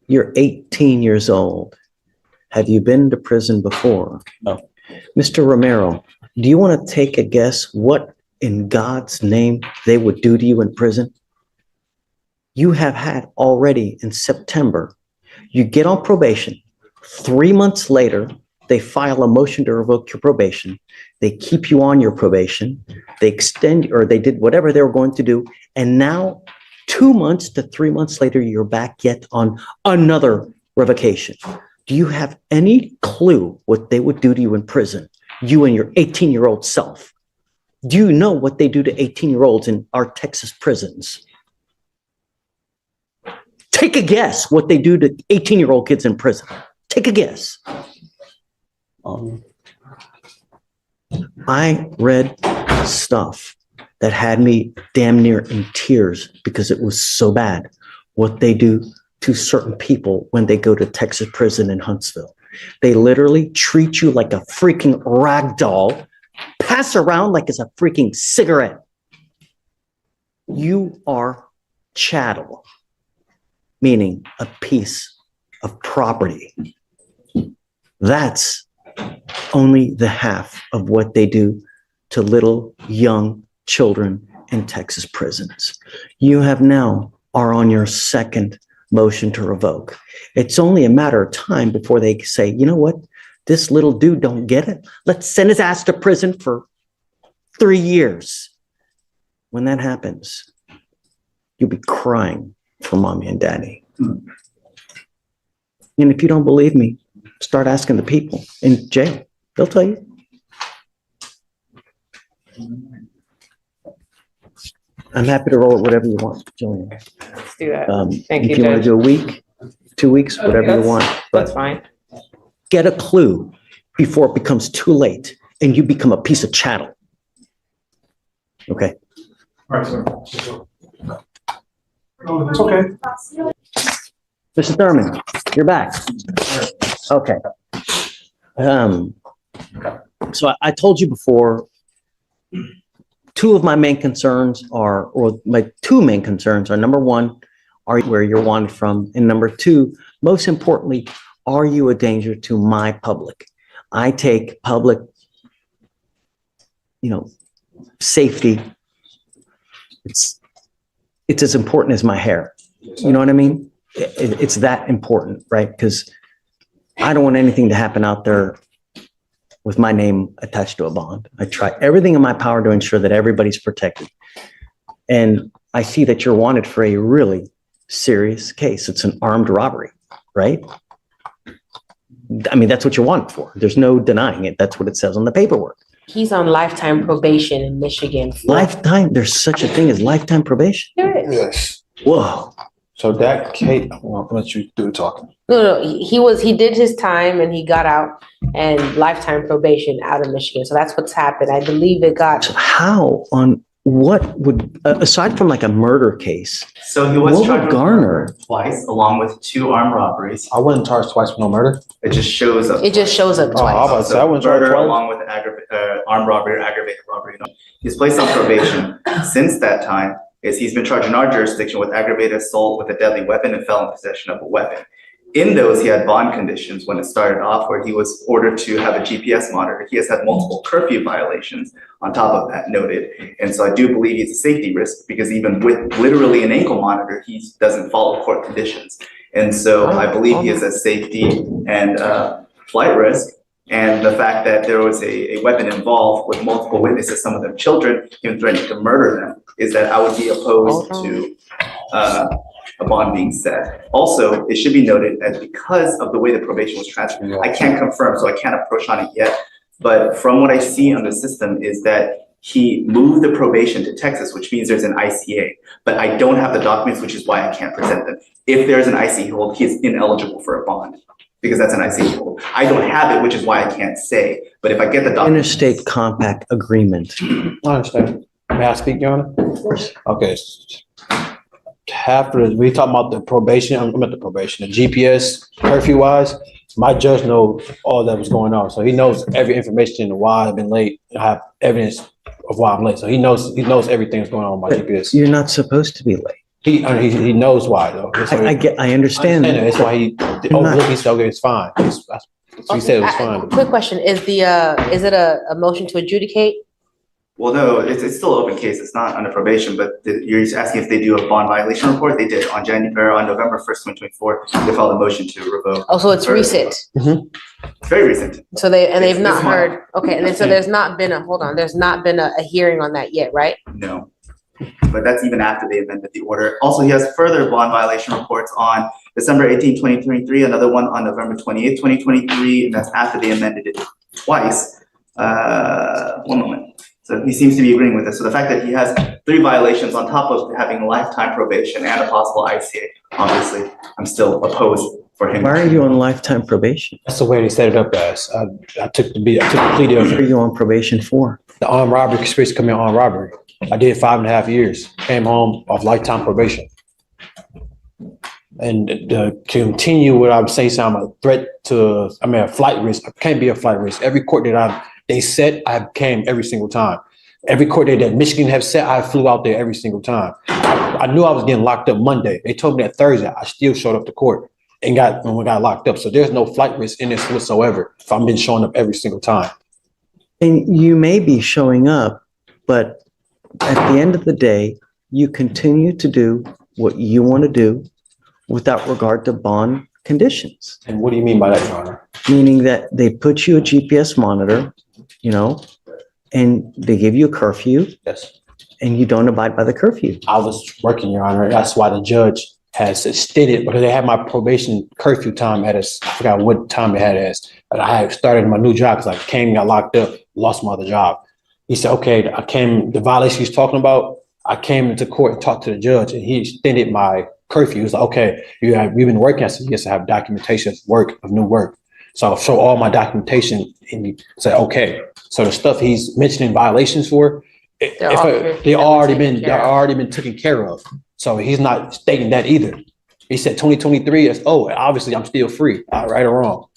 You're 18 years old. Have you been to prison before? No. Mr. Romero, do you want to take a guess what in God's name they would do to you in prison? You have had already in September, you get on probation. 3 months later, they file a motion to revoke your probation. They keep you on your probation. They extend, or they did whatever they were going to do. And now 2 months to 3 months later, you're back yet on another revocation. Do you have any clue what they would do to you in prison? You and your 18-year-old self. Do you know what they do to 18-year-olds in our Texas prisons? Take a guess what they do to 18-year-old kids in prison. Take a guess. I read stuff that had me damn near in tears because it was so bad what they do to certain people when they go to Texas prison in Huntsville. They literally treat you like a freaking rag doll, pass around like it's a freaking cigarette. You are chattel, meaning a piece of property. That's only the half of what they do to little young children in Texas prisons. You have now are on your second motion to revoke. It's only a matter of time before they say, you know what? This little dude don't get it. Let's send his ass to prison for 3 years. When that happens, you'll be crying for mommy and daddy. And if you don't believe me, start asking the people in jail. They'll tell you. I'm happy to roll it whatever you want, Jillian. Let's do that. Thank If you, you want to Judge. do a week, 2 weeks, whatever you want. That's But fine. get a clue before it becomes too late and you become a piece of chattel. Okay. All right, sir. Oh, it's okay. Mr. Thurman, you're back. Okay. So I told you before, two of my main concerns are, or my two main concerns are, number one, are you where you're wanted from? And number two, most importantly, are you a danger to my public? I take public, safety. It's as important as my hair. You know what I mean? It's that important, right? Because I don't want anything to happen out there with my name attached to a bond. I try everything in my power to ensure that everybody's protected. And I see that you're wanted for a really serious case. It's an armed robbery, right? I mean, that's what you're wanted for. There's no denying it. That's what it says on the paperwork. He's on lifetime probation in Michigan. Lifetime, there's such a thing as lifetime probation? There is. Yes. Whoa. So that Kate, well, I'll let you do the talking. No, he did his time and he got out and lifetime probation out of Michigan. So that's what's happened. I believe it got. So how on what would, aside from like a murder case, So he was what charged would with garner? murder twice, along with 2 armed robberies. I wasn't charged twice for no murder. It just shows up. It just shows up Oh, I was twice. about to say, I wasn't charged Murder twice. along with armed robbery or aggravated robbery. He's placed on probation. Since that time, he's been charged in our jurisdiction with aggravated assault with a deadly weapon and felon possession of a weapon. In those, he had bond conditions when it started off, where he was ordered to have a GPS monitor. He has had multiple curfew violations on top of that noted. And so I do believe he's a safety risk, because even with literally an ankle monitor, he doesn't follow court conditions. And so I believe he is a safety and flight risk. And the fact that there was a weapon involved with multiple witnesses, some of them children, him threatening to murder them, is that I would be opposed to a bond being set. Also, it should be noted that because of the way the probation was transferred, I can't confirm, so I can't approach on it yet. But from what I see on the system is that he moved the probation to Texas, which means there's an ICA. But I don't have the documents, which is why I can't present them. If there's an ICA hold, he is ineligible for a bond, because that's an ICA hold. I don't have it, which is why I can't say. But if I get the documents. Interstate compact agreement. I understand. May I speak, Your Honor? Of course. Okay. After we talk about the probation, I'm at the probation, the GPS curfew wise, my judge knows all that was going on. So he knows every information and why I've been late. I have evidence of why I'm late. So he knows everything that's going on with my GPS. You're not supposed to be late. He knows why though. I understand. that. That's why he overlooked. He said, okay, it's fine. So he said it was fine. Quick question, is it a motion to adjudicate? Well, no, it's still an open case. It's not under probation, but you're just asking if they do a bond violation report. They did on November 1st, 2024. They filed a motion to revoke. Oh, so it's recent. It's very recent. So they've not This month. heard, okay, and then so there's not been a hearing on that yet, right? No, but that's even after they amended the order. Also, he has further bond violation reports on December 18, 2023, another one on November 28, 2023, and that's after they amended it twice. One moment. So he seems to be agreeing with this. So the fact that he has 3 violations on top of having lifetime probation and a possible ICA, obviously, I'm still opposed for him. Why are you on lifetime probation? That's the way they set it up as. I took the plea What deal. are you on probation for? The armed robbery, conspiracy to commit armed robbery. I did 5.5 years, came home off lifetime probation. And to continue what I'm saying, I'm a threat to, a flight risk. I can't be a flight risk. Every court that they set, I came every single time. Every court that Michigan have set, I flew out there every single time. I knew I was getting locked up Monday. They told me that Thursday. I still showed up to court and got locked up. So there's no flight risk in this whatsoever if I've been showing up every single time. And you may be showing up, but at the end of the day, you continue to do what you want to do without regard to bond conditions. And what do you mean by that, Your Honor? Meaning that they put you a GPS monitor, and they give you a curfew Yes. and you don't abide by the curfew. I was working, Your Honor. That's why the judge has stated, because they had my probation curfew time I forgot what time they had as, but I had started my new job because I came, got locked up, lost my other job. He said, okay, the violation he's talking about, I came into court and talked to the judge and he extended my curfew. He was like, okay, you've been working. I said, yes, I have documentation of new work. So I'll show all my documentation and he said, okay. So the stuff he's mentioning violations for, they already been taken care of. So he's not stating that either. He said 2023 is, obviously I'm still free, right or wrong.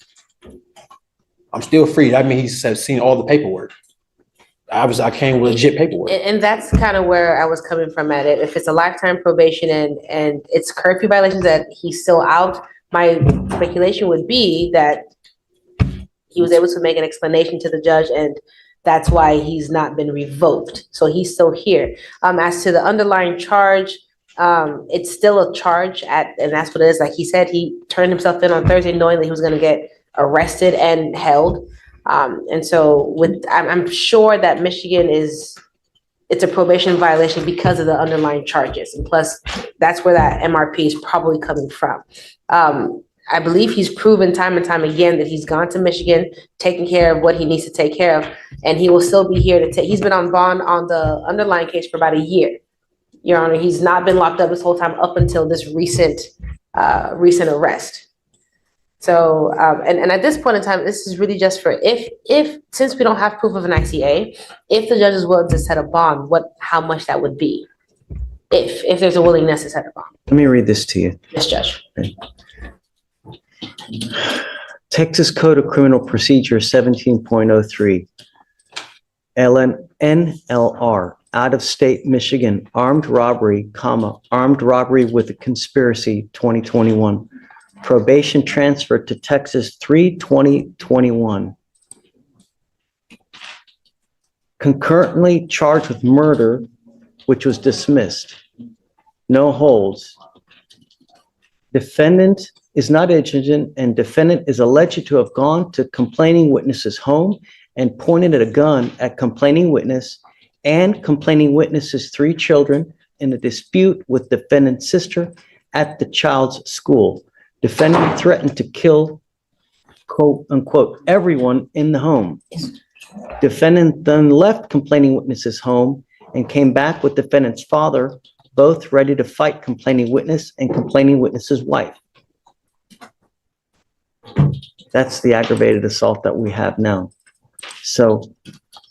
I'm still free. That means he's seen all the paperwork. Obviously I came with legit paperwork. And that's kind of where I was coming from at it. If it's a lifetime probation and it's curfew violations that he's still out, my speculation would be that he was able to make an explanation to the judge and that's why he's not been revoked. So he's still here. As to the underlying charge, it's still a charge and that's what it is. Like he said, he turned himself in on Thursday knowing that he was going to get arrested and held. And so I'm sure that Michigan it's a probation violation because of the underlying charges. And plus that's where that MRP is probably coming from. I believe he's proven time and time again that he's gone to Michigan, taking care of what he needs to take care of, and he will still be here he's been on bond on the underlying case for about a year. Your Honor, he's not been locked up this whole time up until this recent arrest. So, and at this point in time, this is really just for if since we don't have proof of an ICA, if the judge is willing to set a bond, how much that would be, if there's a willingness to set a bond. Let me read this to you. Yes, Judge. Okay. Texas Code of Criminal Procedure 17.03. NLR, out of state Michigan, armed robbery, armed robbery with a conspiracy 2021. Probation transferred to Texas 3/2021. Concurrently charged with murder, which was dismissed. No holds. Defendant is not indigent and defendant is alleged to have gone to complaining witness's home and pointed a gun at complaining witness and complaining witness's 3 children in a dispute with defendant's sister at the child's school. Defendant threatened to kill, quote unquote, everyone in the home. Defendant then left complaining witness's home and came back with defendant's father, both ready to fight complaining witness and complaining witness's wife. That's the aggravated assault that we have now. So,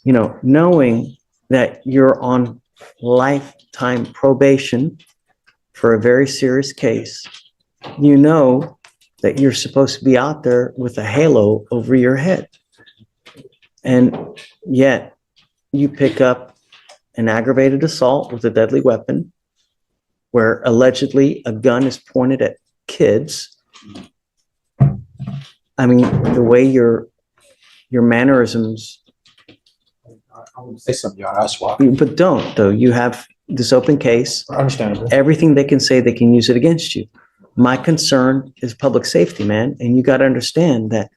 knowing that you're on lifetime probation for a very serious case, you know that you're supposed to be out there with a halo over your head. And yet you pick up an aggravated assault with a deadly weapon where allegedly a gun is pointed at kids. I mean, the way your mannerisms, I would say something, Your Honor, that's why. but don't though. You have this open case. Understandable. Everything they can say, they can use it against you. My concern is public safety, man. And you got to understand that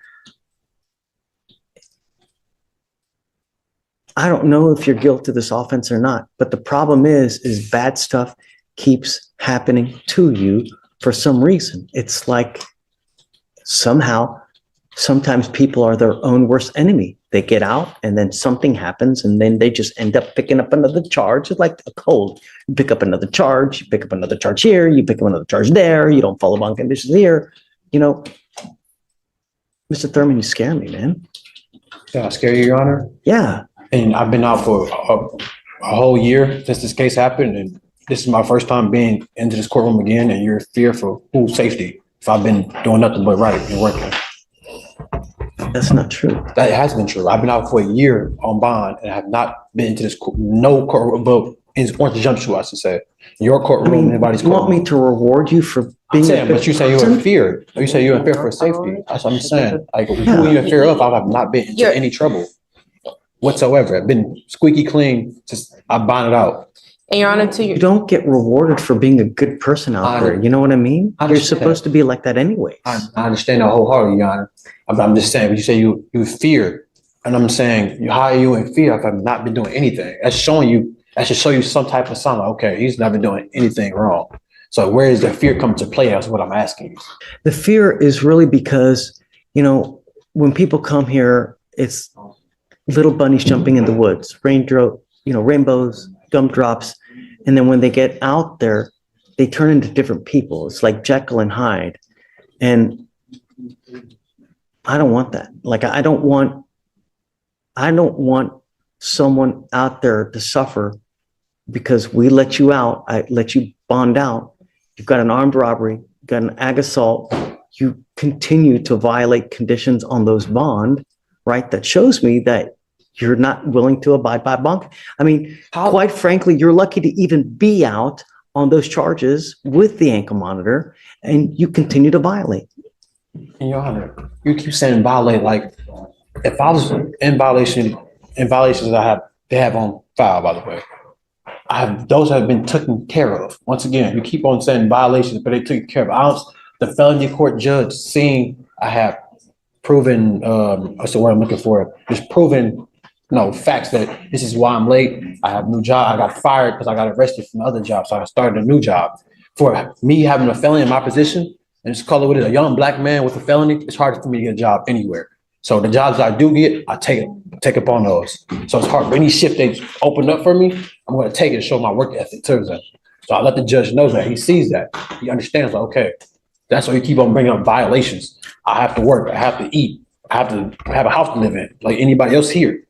I don't know if you're guilty of this offense or not, but the problem is bad stuff keeps happening to you for some reason. It's like somehow, sometimes people are their own worst enemy. They get out and then something happens and then they just end up picking up another charge. It's like a cold. You pick up another charge, you pick up another charge here, you pick up another charge there, you don't follow bond conditions here. You know, Mr. Thurman, you scare me, man. Yeah, I scare you, Your Honor. Yeah. And I've been out for a whole year since this case happened, and this is my first time being into this courtroom again, and you're fearful whose safety if I've been doing nothing but right and working. That's not true. That has been true. I've been out for a year on bond and have not been into this no courtroom, but in Orange Jumpsuit, I should say. Your I courtroom, mean, anybody's you want courtroom. me to reward you for I'm being saying, but you say you're in person? fear. You say you're in fear for safety. That's what I'm saying. Like, who Yeah. are you in fear of? I have not been into You're- any trouble whatsoever. I've been squeaky clean. Just I bond it out. And Your Honor, to You your, don't get rewarded for being a good person out there. You know what I mean? I You're understand. supposed to be like that anyways. I understand that wholeheartedly, Your Honor. I'm just saying, when you say you fear, and I'm saying, how are you in fear if I've not been doing anything? That's showing you, that should show you some type of sign, like, okay, he's not been doing anything wrong. So where does the fear come to play? That's what I'm asking you. The fear is really because, you know, when people come here, it's little bunnies jumping in the woods, rainbows, gumdrops. And then when they get out there, they turn into different people. It's like Jekyll and Hyde. And I don't want that. Like, I don't want someone out there to suffer because we let you out. I let you bond out. You've got an armed robbery, you've got an ag assault. You continue to violate conditions on those bond, right? That shows me that you're not willing to abide by bond. I mean, quite frankly, you're lucky to even be out on those charges with the ankle monitor, and you continue to violate. Your Honor, you keep saying violate, like, if I was in violations they have on file, by the way. Those have been taken care of. Once again, you keep on saying violations, but they took care of. The felony court judge seeing I have proven, what's the word I'm looking for? Just proven, facts that this is why I'm late. I have a new job. I got fired because I got arrested from the other job. So I started a new job. For me having a felony in my position, and just call it what it is, a young black man with a felony, it's hard for me to get a job anywhere. So the jobs I do get, I take up on those. So it's hard. Any shift they open up for me, I'm going to take it and show my work ethic to them. So I let the judge know that. He sees that. He understands, like, okay, that's why you keep on bringing up violations. I have to work. I have to eat. I have to have a house to live in, like anybody else here.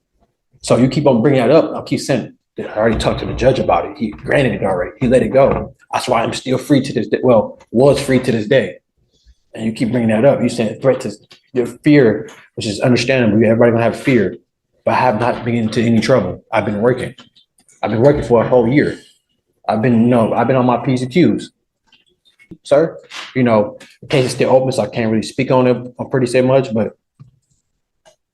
So you keep on bringing that up. I'll keep saying, I already talked to the judge about it. He granted it already. He let it go. That's why I'm still free to this day. Well, was free to this day. And you keep bringing that up. You're saying threat to your fear, which is understandable. Everybody gonna have fear, but I have not been into any trouble. I've been working. I've been working for a whole year. I've been on my P's and Q's. Sir, the case is still open, so I can't really speak on it. I'm pretty say much, but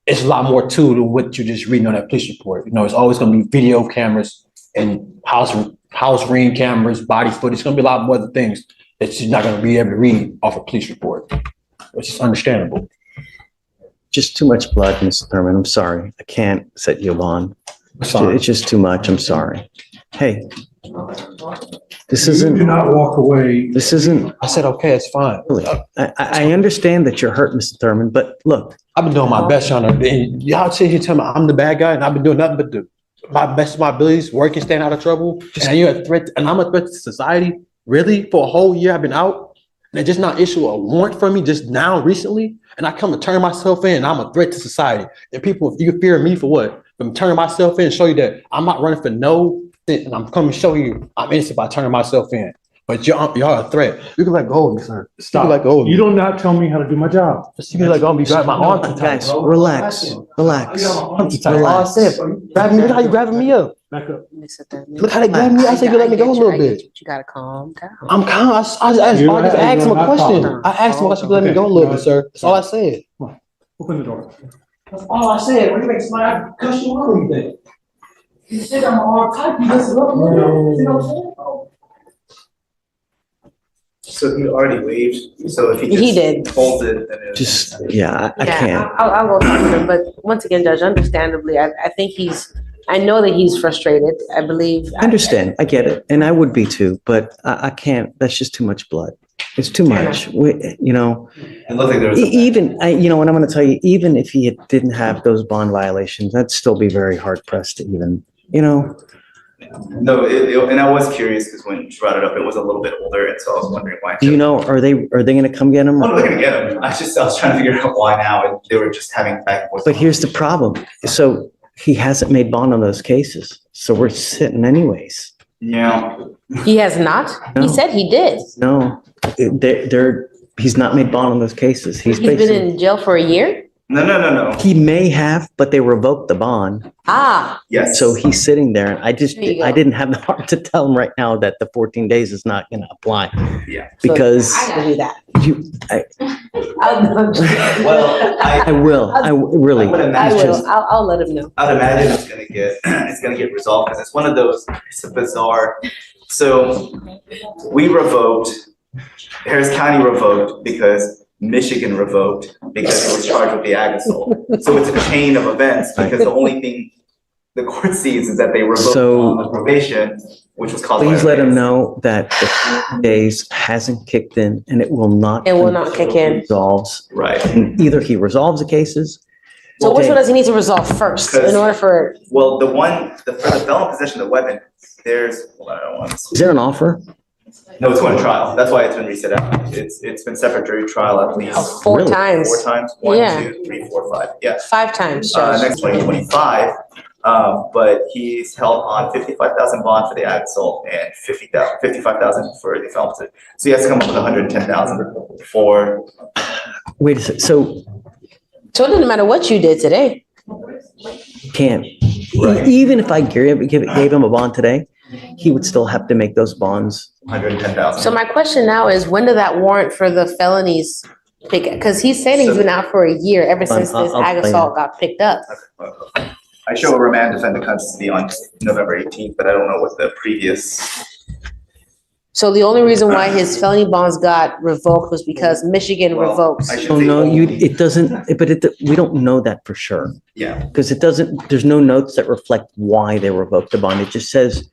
it's a lot more to what you're just reading on that police report. It's always gonna be video cameras and house ring cameras, body footage. It's gonna be a lot more other things that you're not going to be able to read off a police report, which is understandable. Just too much blood, Mr. Thurman. I'm sorry. I can't set you on. It's just too much. I'm sorry. Hey, this isn't. Do not walk away. This isn't. I said, okay, it's fine. Really. I understand that you're hurt, Mr. Thurman, but look. I've been doing my best, and y'all sit here telling me I'm the bad guy, and I've been doing nothing but my best of my abilities, working, staying out of trouble. And you're a threat, and I'm a threat to society. Really? For a whole year I've been out, and they just not issue a warrant for me just now recently, and I come to turn myself in, and I'm a threat to society. And people, if you fear me for what? I'm turning myself in and show you that I'm not running for no thing, and I'm coming to show you I'm innocent by turning myself in. But y'all a threat. You can let go of me, sir. You Stop. can let go of me. You do not tell me how to do my job. You can let go of me. You grab my arm too tight. Guys, relax, relax. Arm too tight. All I said, grab me. Look how you grabbing me up. Back up. Look how they grab me. I said you let me go a little bit. You gotta calm down. I'm calm. I just asked him a question. I asked him why she let me go a little bit, sir. That's all I said. Open the door. That's all I said. When you make somebody cuss you out, what do you think? You said I'm all tight. You just love me. So he already waived, so if he He just did. holds it, then it's. Just, yeah, I Yeah, can't. I'll go talk to him, but once again, Judge, understandably, I think I know that he's frustrated, I believe. I understand. I get it. And I would be too, but I can't. That's just too much blood. It's too much. You know, It looked like there was. even, you know what I'm going to tell you, even if he didn't have those bond violations, I'd still be very hard pressed to even, you know. No, and I was curious because when you brought it up, it was a little bit older, and so I was wondering why. Do you know, are they going to come get him? Oh, they're gonna get him. I was trying to figure out why now, and they were just having back and forth. But here's the problem. So he hasn't made bond on those cases. So we're sitting anyways. Yeah, He has not? No. He said he did. No, he's not made bond on those cases. He's been in jail for a year? no. He may have, but they revoked the bond. Ah, Yes. So he's sitting there and I There you go. I didn't have the heart to tell him right now that the 14 days is not going to apply. Yeah. so Because I gotta do that. Well, I will, really. I would I imagine. will, I'll let him know. I'd imagine it's gonna get resolved because it's one of those. It's a bizarre. So we revoked. Harris County revoked because Michigan revoked because it was charged with the ag assault. So it's a chain of events because the only thing the court sees is that they revoked So- on the probation, which was caused by. Please let him events. know that the 14 days hasn't kicked in and it will not. It will not kick in. Resolves. Right. And either he resolves the cases. So which one does he need to resolve first in order for, Well, for the felon possession of the weapon, there's, hold on, I don't want to. Is there an offer? No, it's going to trial. That's why it's been reset out. It's been separate jury trial at least four Really? times? 4 times. 1, Yeah. 2, 3, 4, 5. Yeah. 5 times, Judge. Next 2025. But he's held on 55,000 bond for the ag assault and 55,000 for the felon possession. So he has to come up with 110,000 for. Wait a second. So So it doesn't matter what you did today. can't, Right. even if I gave him a bond today, he would still have to make those bonds. 110,000. So my question now is, when did that warrant for the felonies pick? Because he's saying he's been out for a year ever since this I'll ag explain assault got picked up. I show a remand defendant custody on November 18th, but I don't know what the previous. So the only reason why his felony bonds got revoked was because Michigan Well, revoked. I should Oh, say no, only. it doesn't, but we don't know that for sure. Yeah. Because there's no notes that reflect why they revoked the bond. It just says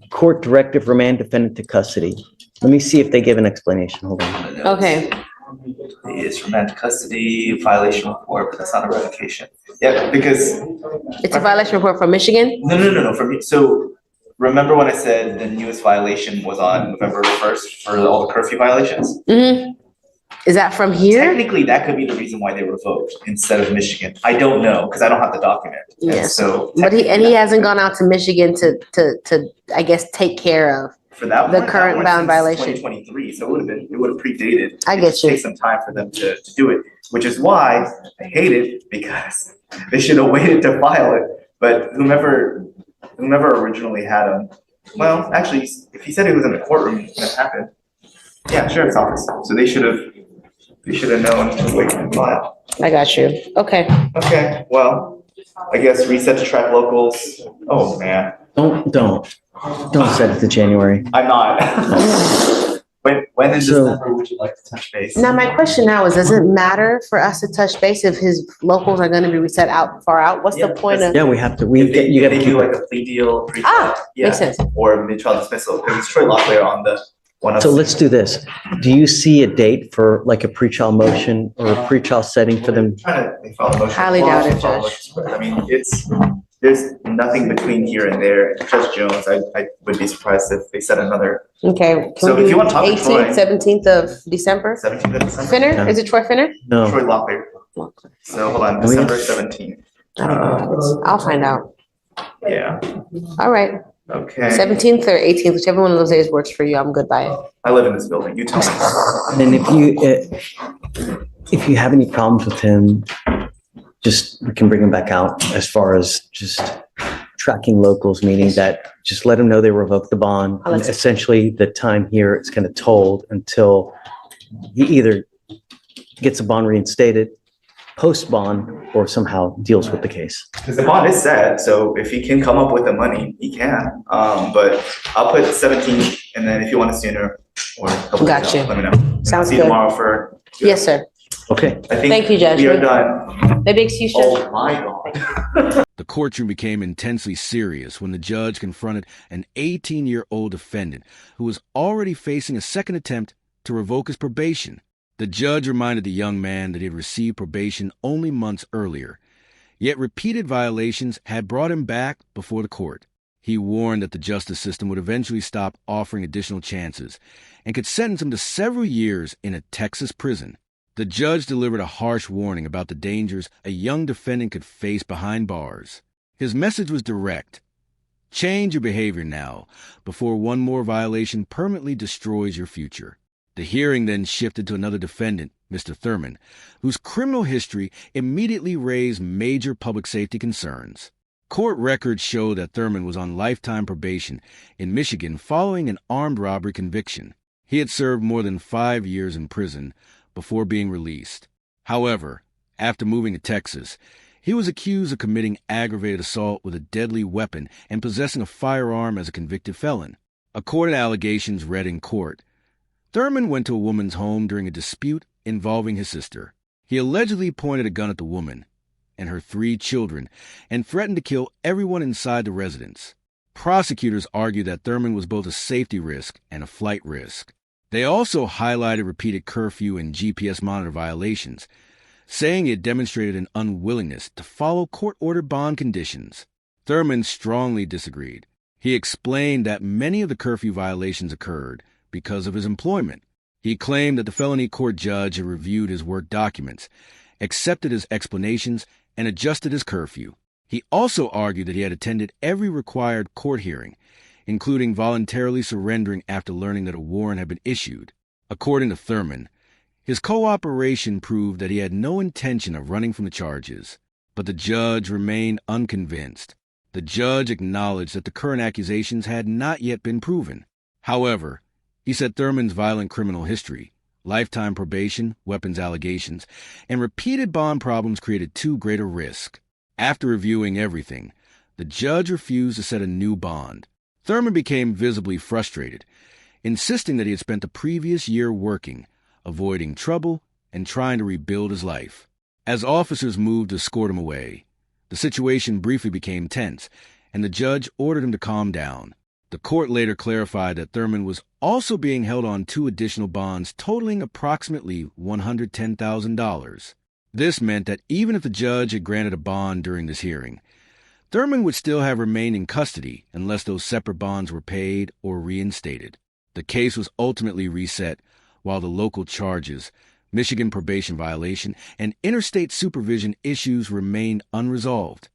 court directive remand defendant to custody. Let me see if they give an explanation. Hold on. Okay, It's remand custody, violation report, but that's not a revocation. Yeah, because, it's a violation report from Michigan? no, for me, so remember when I said the newest violation was on November 1st for all the curfew violations? Mm-hmm. Is that from here? Technically, that could be the reason why they revoked instead of Michigan. I don't know, because I don't have the document. And Yes. So. But he technically, hasn't gone out to Michigan to I guess, take care of. For that the one, current bound violation. 2023, so it would have predated. I It get just you. takes some time for them to do it, which is why I hate it, because they should have waited to file it. But whomever originally had him, well, actually, if he said he was in the courtroom, that happened. Yeah, sheriff's office. So they should have known to wait and file. I got you. Okay. Okay, well, I guess reset to track locals. Oh, man, Don't set it to January. I'm not. When in So- December would you like to touch base? Now, my question now is, does it matter for us to touch base if his locals are gonna be reset far out? What's the Yeah, point of? Yeah, we have to, you If gotta they keep do like it. a plea deal, Ah, yeah, makes sense. or mid-trial dismissal, because it's Troy Locklear on the one of. So let's do this. Do you see a date for like a pretrial motion or a pretrial setting for them? Trying to they file a motion. Highly doubt it, File a Judge. motion, but I mean, there's nothing between here and there. Judge Jones, I would be surprised if they set another Okay. So if you want to talk to Troy- 18th, 17th of December? 17th of December. Finner? Yeah. Is it Troy Finner? No. Troy Locklear. So hold on, Oh, yeah. December 17th. I don't know. I'll find out. Yeah. All right. Okay. 17th or 18th, whichever one of those days works for you, I'm good by it. I live in this building. You tell me. And if you have any problems with him, just, we can bring him back out as far as just tracking locals, meaning that just let him know they revoked the bond. And essentially, the time here is kind of told until he either gets a bond reinstated, post bond, or somehow deals with the case. Because the bond is set, so if he can come up with the money, he can. But I'll put 17th, and then if you want it sooner or a couple days Gotcha. out, let me know. Sounds See you good. tomorrow for. Yes, sir. Okay. I think Thank you, Judge. we are done. Maybe excuse, Judge. Oh my God. The courtroom became intensely serious when the judge confronted an 18-year-old defendant who was already facing a second attempt to revoke his probation. The judge reminded the young man that he had received probation only months earlier, yet repeated violations had brought him back before the court. He warned that the justice system would eventually stop offering additional chances and could sentence him to several years in a Texas prison. The judge delivered a harsh warning about the dangers a young defendant could face behind bars. His message was direct. Change your behavior now, before one more violation permanently destroys your future. The hearing then shifted to another defendant, Mr. Thurman, whose criminal history immediately raised major public safety concerns. Court records show that Thurman was on lifetime probation in Michigan following an armed robbery conviction. He had served more than 5 years in prison before being released. However, after moving to Texas, he was accused of committing aggravated assault with a deadly weapon and possessing a firearm as a convicted felon. According to allegations read in court, Thurman went to a woman's home during a dispute involving his sister. He allegedly pointed a gun at the woman and her 3 children and threatened to kill everyone inside the residence. Prosecutors argued that Thurman was both a safety risk and a flight risk. They also highlighted repeated curfew and GPS monitor violations, saying he had demonstrated an unwillingness to follow court-ordered bond conditions. Thurman strongly disagreed. He explained that many of the curfew violations occurred because of his employment. He claimed that the felony court judge had reviewed his work documents, accepted his explanations, and adjusted his curfew. He also argued that he had attended every required court hearing, including voluntarily surrendering after learning that a warrant had been issued. According to Thurman, his cooperation proved that he had no intention of running from the charges, but the judge remained unconvinced. The judge acknowledged that the current accusations had not yet been proven. However, he said Thurman's violent criminal history, lifetime probation, weapons allegations, and repeated bond problems created too great a risk. After reviewing everything, the judge refused to set a new bond. Thurman became visibly frustrated, insisting that he had spent the previous year working, avoiding trouble, and trying to rebuild his life. As officers moved to escort him away, the situation briefly became tense, and the judge ordered him to calm down. The court later clarified that Thurman was also being held on 2 additional bonds totaling approximately $110,000. This meant that even if the judge had granted a bond during this hearing, Thurman would still have remained in custody unless those separate bonds were paid or reinstated. The case was ultimately reset, while the local charges, Michigan probation violation, and interstate supervision issues remained unresolved.